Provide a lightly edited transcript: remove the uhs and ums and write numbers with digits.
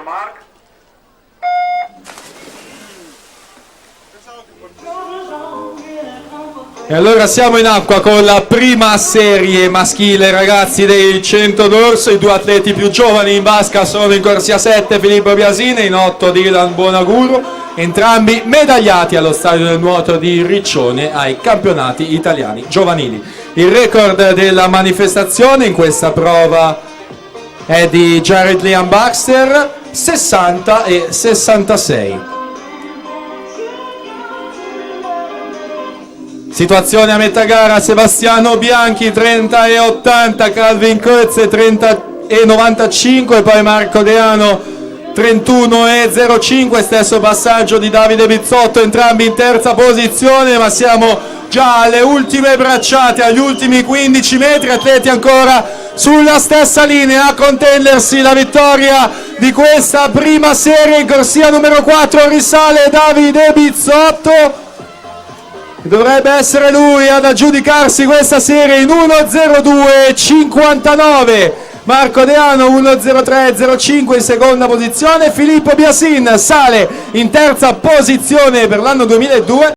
Mark. E allora siamo in acqua con la prima serie maschile, ragazzi, dei 100 d'orso. I due atleti più giovani in vasca sono in corsia 7 Filippo Biasini, in 8 Dylan Bonaguro, entrambi medagliati allo stadio del nuoto di Riccione ai campionati italiani giovanili. Il record della manifestazione in questa prova è di Jared Liam Baxter, 60 e 66. Situazione a metà gara: Sebastiano Bianchi 30 e 80, Calvin Coetze 30 e 95, poi Marco Deano 31 e 05, stesso passaggio di Davide Bizzotto, entrambi in terza posizione, ma siamo già alle ultime bracciate, agli ultimi 15 metri, atleti ancora sulla stessa linea a contendersi la vittoria di questa prima serie. In corsia numero 4 risale Davide Bizzotto, dovrebbe essere lui ad aggiudicarsi questa serie in 1:02:59. Marco Deano 1:03:05 in seconda posizione. Filippo Biasin sale in terza posizione per l'anno 2002.